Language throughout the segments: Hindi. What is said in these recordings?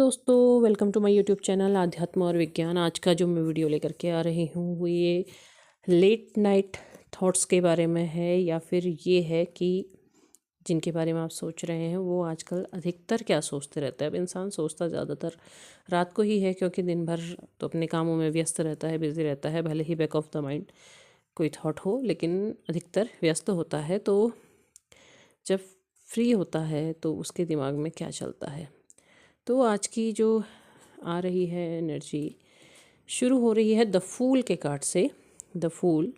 दोस्तों, welcome to my YouTube channel आध्यात्म और विज्ञान। आज का जो मैं वीडियो लेकर के आ रही हूँ वो ये लेट नाइट थॉट्स के बारे में है, या फिर ये है कि जिनके बारे में आप सोच रहे हैं वो आजकल अधिकतर क्या सोचते रहते हैं। अब इंसान सोचता ज़्यादातर रात को ही है, क्योंकि दिन भर तो अपने कामों में व्यस्त रहता है, बिजी रहता है। भले ही बैक ऑफ द माइंड कोई थॉट हो, लेकिन अधिकतर व्यस्त होता है। तो जब फ्री होता है तो उसके दिमाग में क्या चलता है। तो आज की जो आ रही है एनर्जी शुरू हो रही है द फूल के कार्ड से। The fool,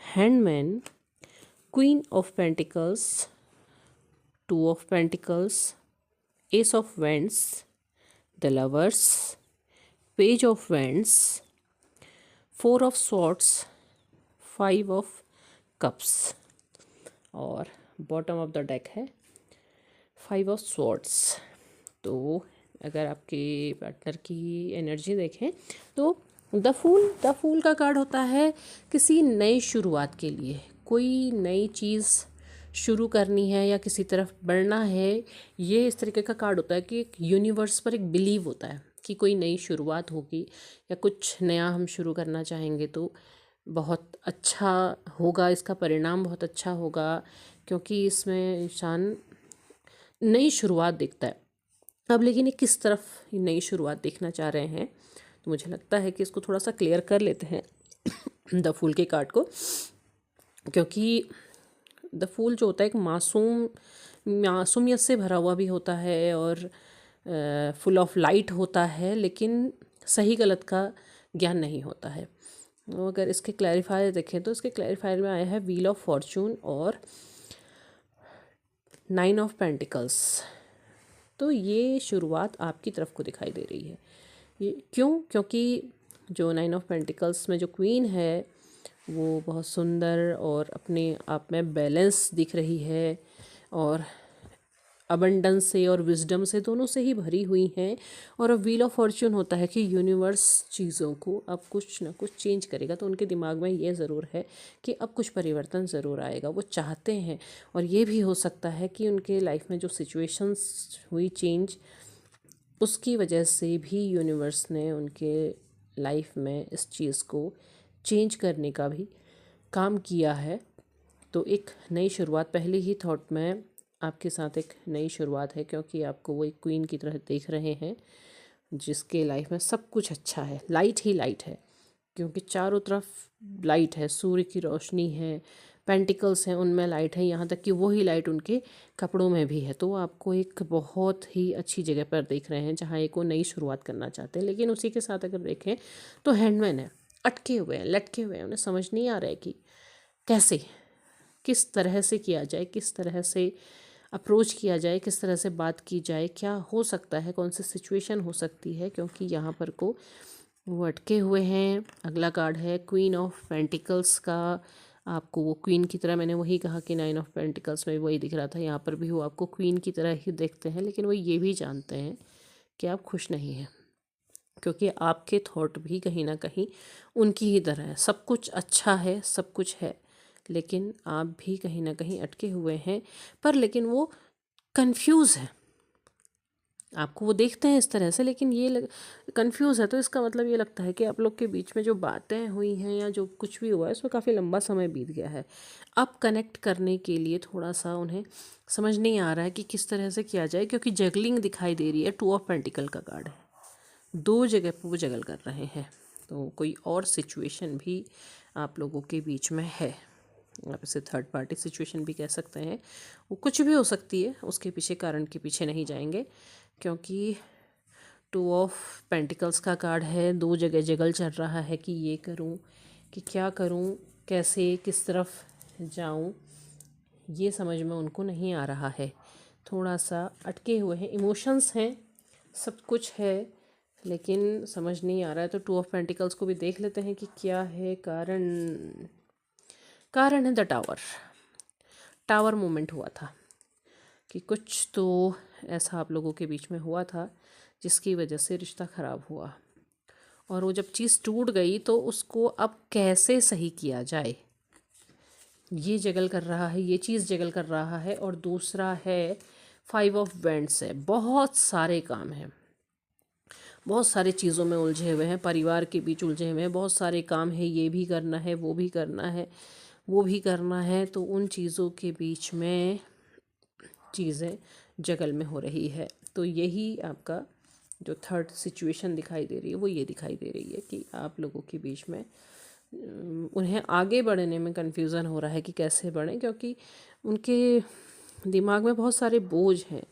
hangman, queen of pentacles, two of pentacles, ace of wands, the lovers, page of wands, four of swords, five of cups और बॉटम ऑफ द डेक है फाइव ऑफ स्वॉर्ड्स। तो अगर आपके पार्टनर की एनर्जी देखें तो द फूल का कार्ड होता है किसी नई शुरुआत के लिए। कोई नई चीज़ शुरू करनी है या किसी तरफ बढ़ना है, ये इस तरीके का कार्ड होता है कि एक यूनिवर्स पर एक बिलीव होता है कि कोई नई शुरुआत होगी या कुछ नया हम शुरू करना चाहेंगे तो बहुत अच्छा होगा, इसका परिणाम बहुत अच्छा होगा, क्योंकि इसमें इंसान नई शुरुआत देखता है। अब लेकिन ये किस तरफ ये नई शुरुआत देखना चाह रहे हैं, तो मुझे लगता है कि इसको थोड़ा सा क्लियर कर लेते हैं द फूल के कार्ड को। क्योंकि द फूल जो होता है एक मासूमियत से भरा हुआ भी होता है और फुल ऑफ लाइट होता है, लेकिन सही गलत का ज्ञान नहीं होता है। तो अगर इसके क्लैरिफायर देखें तो इसके क्लैरिफायर में आया है व्हील ऑफ फॉर्चून और नाइन ऑफ पेंटिकल्स। तो ये शुरुआत आपकी तरफ को दिखाई दे रही है। ये क्यों? क्योंकि जो नाइन ऑफ पेंटिकल्स में जो क्वीन है वो बहुत सुंदर और अपने आप में बैलेंस दिख रही है और अबंडेंस से और विजडम से, दोनों से ही भरी हुई हैं। और अब व्हील ऑफ फॉर्चून होता है कि यूनिवर्स चीज़ों को अब कुछ ना कुछ चेंज करेगा। तो उनके दिमाग में ये ज़रूर है कि अब कुछ परिवर्तन ज़रूर आएगा, वो चाहते हैं। और ये भी हो सकता है कि उनके लाइफ में जो सिचुएशंस हुई चेंज, उसकी वजह से भी यूनिवर्स ने उनके लाइफ में इस चीज़ को चेंज करने का भी काम किया है। तो एक नई शुरुआत पहले ही थॉट में आपके साथ एक नई शुरुआत है, क्योंकि आपको वो एक क्वीन की तरह देख रहे हैं जिसके लाइफ में सब कुछ अच्छा है, लाइट ही लाइट है। क्योंकि चारों तरफ लाइट है, सूर्य की रोशनी है, पेंटिकल्स हैं उनमें लाइट है, यहाँ तक कि वही लाइट उनके कपड़ों में भी है। तो वो आपको एक बहुत ही अच्छी जगह पर देख रहे हैं जहाँ एक वो नई शुरुआत करना चाहते हैं। लेकिन उसी के साथ अगर देखें तो हैंडमैन है, अटके हुए हैं, लटके हुए हैं, उन्हें समझ नहीं आ रहा है कि कैसे, किस तरह से किया जाए, किस तरह से अप्रोच किया जाए, किस तरह से बात की जाए, क्या हो सकता है, कौन सी सिचुएशन हो सकती है। क्योंकि यहाँ पर को वो अटके हुए हैं। अगला कार्ड है क्वीन ऑफ पेंटिकल्स का। आपको वो क्वीन की तरह, मैंने वही कहा कि नाइन ऑफ पेंटिकल्स में वही दिख रहा था, यहाँ पर भी वो आपको क्वीन की तरह ही देखते हैं। लेकिन वो ये भी जानते हैं कि आप खुश नहीं हैं, क्योंकि आपके थॉट भी कहीं ना कहीं उनकी ही तरह है। सब कुछ अच्छा है, सब कुछ है, लेकिन आप भी कहीं ना कहीं अटके हुए हैं। पर लेकिन वो कंफ्यूज है, आपको वो देखते हैं इस तरह से, लेकिन ये कंफ्यूज है। तो इसका मतलब ये लगता है कि आप लोग के बीच में जो बातें हुई हैं या जो कुछ भी हुआ है उसमें काफ़ी लंबा समय बीत गया है। अब कनेक्ट करने के लिए थोड़ा सा उन्हें समझ नहीं आ रहा है कि किस तरह से किया जाए, क्योंकि जगलिंग दिखाई दे रही है। टू ऑफ पेंटिकल का कार्ड है, दो जगह पर वो जगल कर रहे हैं। तो कोई और सिचुएशन भी आप लोगों के बीच में है, आप इसे थर्ड पार्टी सिचुएशन भी कह सकते हैं। वो कुछ भी हो सकती है, उसके पीछे कारण के पीछे नहीं जाएंगे, क्योंकि टू ऑफ पेंटिकल्स का कार्ड है। दो जगह जगल चल रहा है कि ये करूं कि क्या करूं, कैसे किस तरफ जाऊं, ये समझ में उनको नहीं आ रहा है। थोड़ा सा अटके हुए हैं, इमोशंस हैं, सब कुछ है, लेकिन समझ नहीं आ रहा है। तो टू ऑफ पेंटिकल्स को भी देख लेते हैं कि क्या है कारण। कारण है द टावर। टावर मोमेंट हुआ था कि कुछ तो ऐसा आप लोगों के बीच में हुआ था जिसकी वजह से रिश्ता ख़राब हुआ। और वो जब चीज़ टूट गई तो उसको अब कैसे सही किया जाए, ये जगल कर रहा है, ये चीज़ जगल कर रहा है। और दूसरा है फाइव ऑफ वेंड्स है, बहुत सारे काम हैं, बहुत सारी चीज़ों में उलझे हुए हैं, परिवार के बीच उलझे हुए हैं, बहुत सारे काम है, ये भी करना है, वो भी करना है, वो भी करना है, तो उन चीज़ों के बीच में चीज़ें जगल में हो रही है। तो यही आपका जो थर्ड सिचुएशन दिखाई दे रही है वो ये दिखाई दे रही है कि आप लोगों के बीच में उन्हें आगे बढ़ने में कन्फ्यूज़न हो रहा है कि कैसे बढ़ें, क्योंकि उनके दिमाग में बहुत सारे बोझ हैं।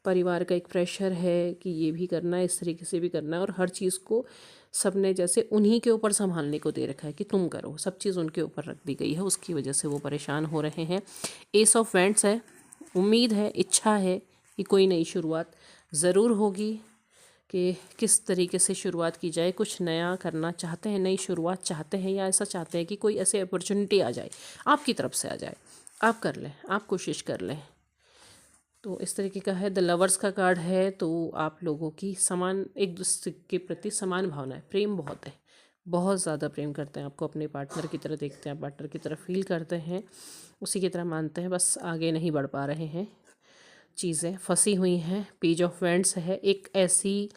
परिवार का एक प्रेशर है कि ये भी करना है, इस तरीके से भी करना है, और हर चीज़ को सबने जैसे उन्हीं के ऊपर संभालने को दे रखा है कि तुम करो, सब चीज़ उनके ऊपर रख दी गई है, उसकी वजह से वो परेशान हो रहे हैं। एस ऑफ वैंड्स है, उम्मीद है, इच्छा है कि कोई नई शुरुआत ज़रूर होगी, कि किस तरीके से शुरुआत की जाए। कुछ नया करना चाहते हैं, नई शुरुआत चाहते हैं, या ऐसा चाहते हैं कि कोई ऐसी अपॉर्चुनिटी आ जाए, आपकी तरफ से आ जाए, आप कर लें, आप कोशिश कर लें। तो इस तरीके का है। द लवर्स का कार्ड है, तो आप लोगों की समान, एक दूसरे के प्रति समान भावना है, प्रेम बहुत है, बहुत ज़्यादा प्रेम करते हैं, आपको अपने पार्टनर की तरह देखते हैं, पार्टनर की तरह फील करते हैं, उसी की तरह मानते हैं, बस आगे नहीं बढ़ पा रहे हैं, चीज़ें फंसी हुई हैं। पेज ऑफ वैंड्स है, एक ऐसी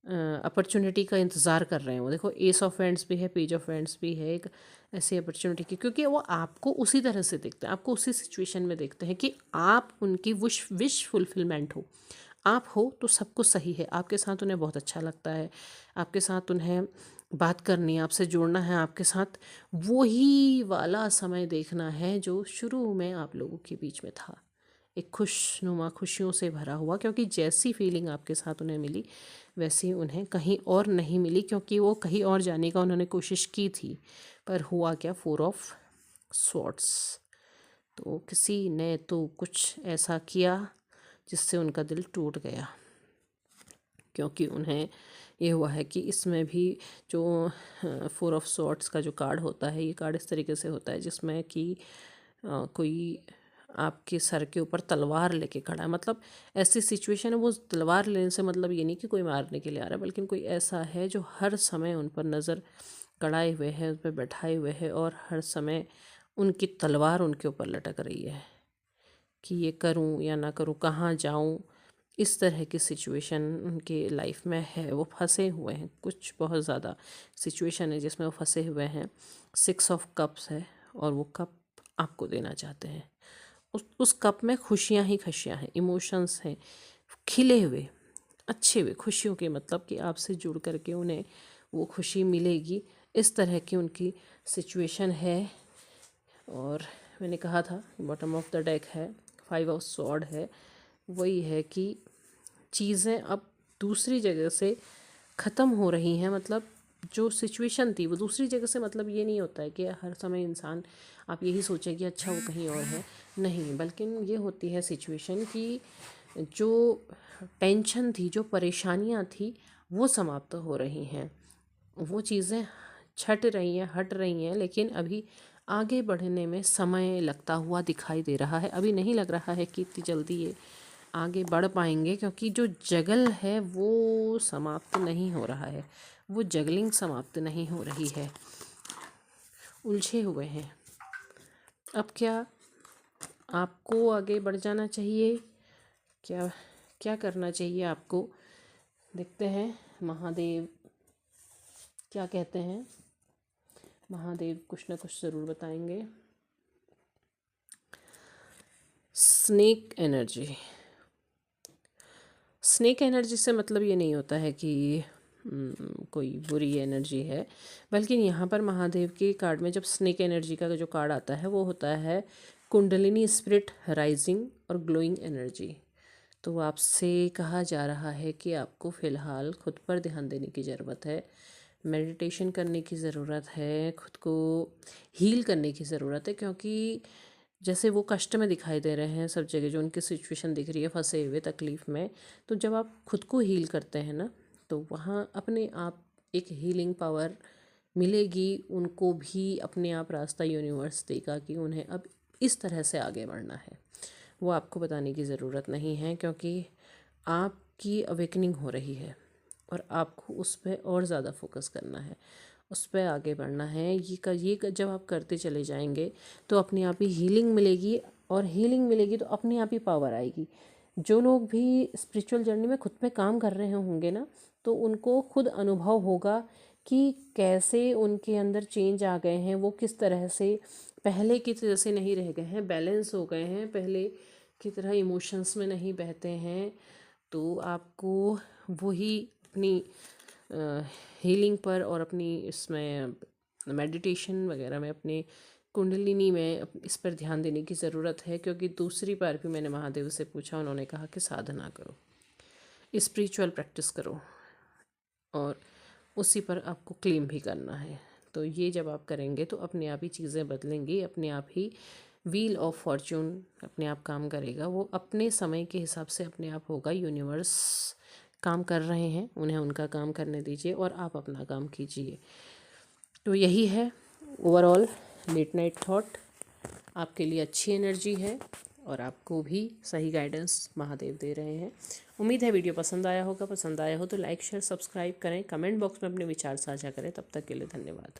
अपॉर्चुनिटी का इंतज़ार कर रहे हैं वो। देखो, एस ऑफ वैंड्स भी है, पेज ऑफ वैंड्स भी है, एक ऐसी अपॉर्चुनिटी की, क्योंकि वो आपको उसी तरह से देखते हैं, आपको उसी सिचुएशन में देखते हैं कि आप उनकी विश फुलफिलमेंट हो, आप हो तो सब कुछ सही है, आपके साथ उन्हें बहुत अच्छा लगता है, आपके साथ उन्हें बात करनी है, आपसे जुड़ना है, आपके साथ वही वाला समय देखना है जो शुरू में आप लोगों के बीच में था, एक खुशनुमा, खुशियों से भरा हुआ, क्योंकि जैसी फीलिंग आपके साथ उन्हें मिली वैसी उन्हें कहीं और नहीं मिली, क्योंकि वो कहीं और जाने का उन्होंने कोशिश की थी, पर हुआ क्या, 4 ऑफ स्वॉर्ड्स। तो किसी ने तो कुछ ऐसा किया जिससे उनका दिल टूट गया, क्योंकि उन्हें ये हुआ है कि इसमें भी जो 4 ऑफ स्वॉर्ड्स का जो कार्ड होता है, ये कार्ड इस तरीके से होता है जिसमें कि कोई आपके सर के ऊपर तलवार लेके खड़ा है, मतलब ऐसी सिचुएशन है, वो तलवार लेने से मतलब ये नहीं कि कोई मारने के लिए आ रहा है, बल्कि कोई ऐसा है जो हर समय उन पर नज़र गड़ाए हुए है, उन पर बैठाए हुए है, और हर समय उनकी तलवार उनके ऊपर लटक रही है कि ये करूं या ना करूं, कहाँ जाऊं, इस तरह की सिचुएशन उनके लाइफ में है। वो फंसे हुए हैं, कुछ बहुत ज़्यादा सिचुएशन है जिसमें वो फंसे हुए हैं। 6 ऑफ कप्स है, और वो कप आपको देना चाहते हैं। उस कप में खुशियाँ ही खुशियाँ हैं, इमोशंस हैं, खिले हुए, अच्छे हुए खुशियों के, मतलब कि आपसे जुड़ करके उन्हें वो खुशी मिलेगी, इस तरह की उनकी सिचुएशन है। और मैंने कहा था बॉटम ऑफ द डेक है, 5 ऑफ स्वॉर्ड है, वही है कि चीज़ें अब दूसरी जगह से ख़त्म हो रही हैं, मतलब जो सिचुएशन थी वो दूसरी जगह से, मतलब ये नहीं होता है कि हर समय इंसान आप यही सोचें कि अच्छा वो कहीं और है, नहीं, बल्कि ये होती है सिचुएशन कि जो टेंशन थी, जो परेशानियां थी, वो समाप्त हो रही हैं, वो चीज़ें छट रही हैं, हट रही हैं, लेकिन अभी आगे बढ़ने में समय लगता हुआ दिखाई दे रहा है। अभी नहीं लग रहा है कि इतनी जल्दी ये आगे बढ़ पाएंगे, क्योंकि जो जगल है वो समाप्त नहीं हो रहा है, वो जगलिंग समाप्त नहीं हो रही है, उलझे हुए हैं। अब क्या आपको आगे बढ़ जाना चाहिए, क्या क्या करना चाहिए आपको, देखते हैं महादेव क्या कहते हैं। महादेव कुछ ना कुछ ज़रूर बताएंगे। स्नेक एनर्जी, स्नेक एनर्जी से मतलब ये नहीं होता है कि कोई बुरी एनर्जी है, बल्कि यहाँ पर महादेव के कार्ड में जब स्नेक एनर्जी का जो कार्ड आता है वो होता है कुंडलिनी स्पिरिट राइजिंग और ग्लोइंग एनर्जी। तो आपसे कहा जा रहा है कि आपको फ़िलहाल खुद पर ध्यान देने की ज़रूरत है, मेडिटेशन करने की ज़रूरत है, खुद को हील करने की ज़रूरत है, क्योंकि जैसे वो कष्ट में दिखाई दे रहे हैं सब जगह, जो उनकी सिचुएशन दिख रही है फंसे हुए तकलीफ़ में, तो जब आप खुद को हील करते हैं ना, तो वहाँ अपने आप एक हीलिंग पावर मिलेगी, उनको भी अपने आप रास्ता यूनिवर्स देगा कि उन्हें अब इस तरह से आगे बढ़ना है। वो आपको बताने की ज़रूरत नहीं है, क्योंकि आपकी अवेकनिंग हो रही है और आपको उस पर और ज़्यादा फोकस करना है, उस पर आगे बढ़ना है। जब आप करते चले जाएंगे तो अपने आप ही हीलिंग मिलेगी, और हीलिंग मिलेगी तो अपने आप ही पावर आएगी। जो लोग भी स्पिरिचुअल जर्नी में खुद पे काम कर रहे होंगे ना, तो उनको खुद अनुभव होगा कि कैसे उनके अंदर चेंज आ गए हैं, वो किस तरह से पहले की तरह से नहीं रह गए हैं, बैलेंस हो गए हैं, पहले की तरह इमोशंस में नहीं बहते हैं। तो आपको वही अपनी हीलिंग पर और अपनी इसमें मेडिटेशन वगैरह में, अपने कुंडलिनी में इस पर ध्यान देने की ज़रूरत है। क्योंकि दूसरी बार भी मैंने महादेव से पूछा, उन्होंने कहा कि साधना करो, स्पिरिचुअल प्रैक्टिस करो, और उसी पर आपको क्लेम भी करना है। तो ये जब आप करेंगे तो अपने आप ही चीज़ें बदलेंगी, अपने आप ही व्हील ऑफ फॉर्च्यून अपने आप काम करेगा। वो अपने समय के हिसाब से अपने आप होगा। यूनिवर्स काम कर रहे हैं, उन्हें उनका काम करने दीजिए और आप अपना काम कीजिए। तो यही है ओवरऑल लेट नाइट थॉट। आपके लिए अच्छी एनर्जी है और आपको भी सही गाइडेंस महादेव दे रहे हैं। उम्मीद है वीडियो पसंद आया होगा। पसंद आया हो तो लाइक शेयर सब्सक्राइब करें, कमेंट बॉक्स में अपने विचार साझा करें। तब तक के लिए धन्यवाद।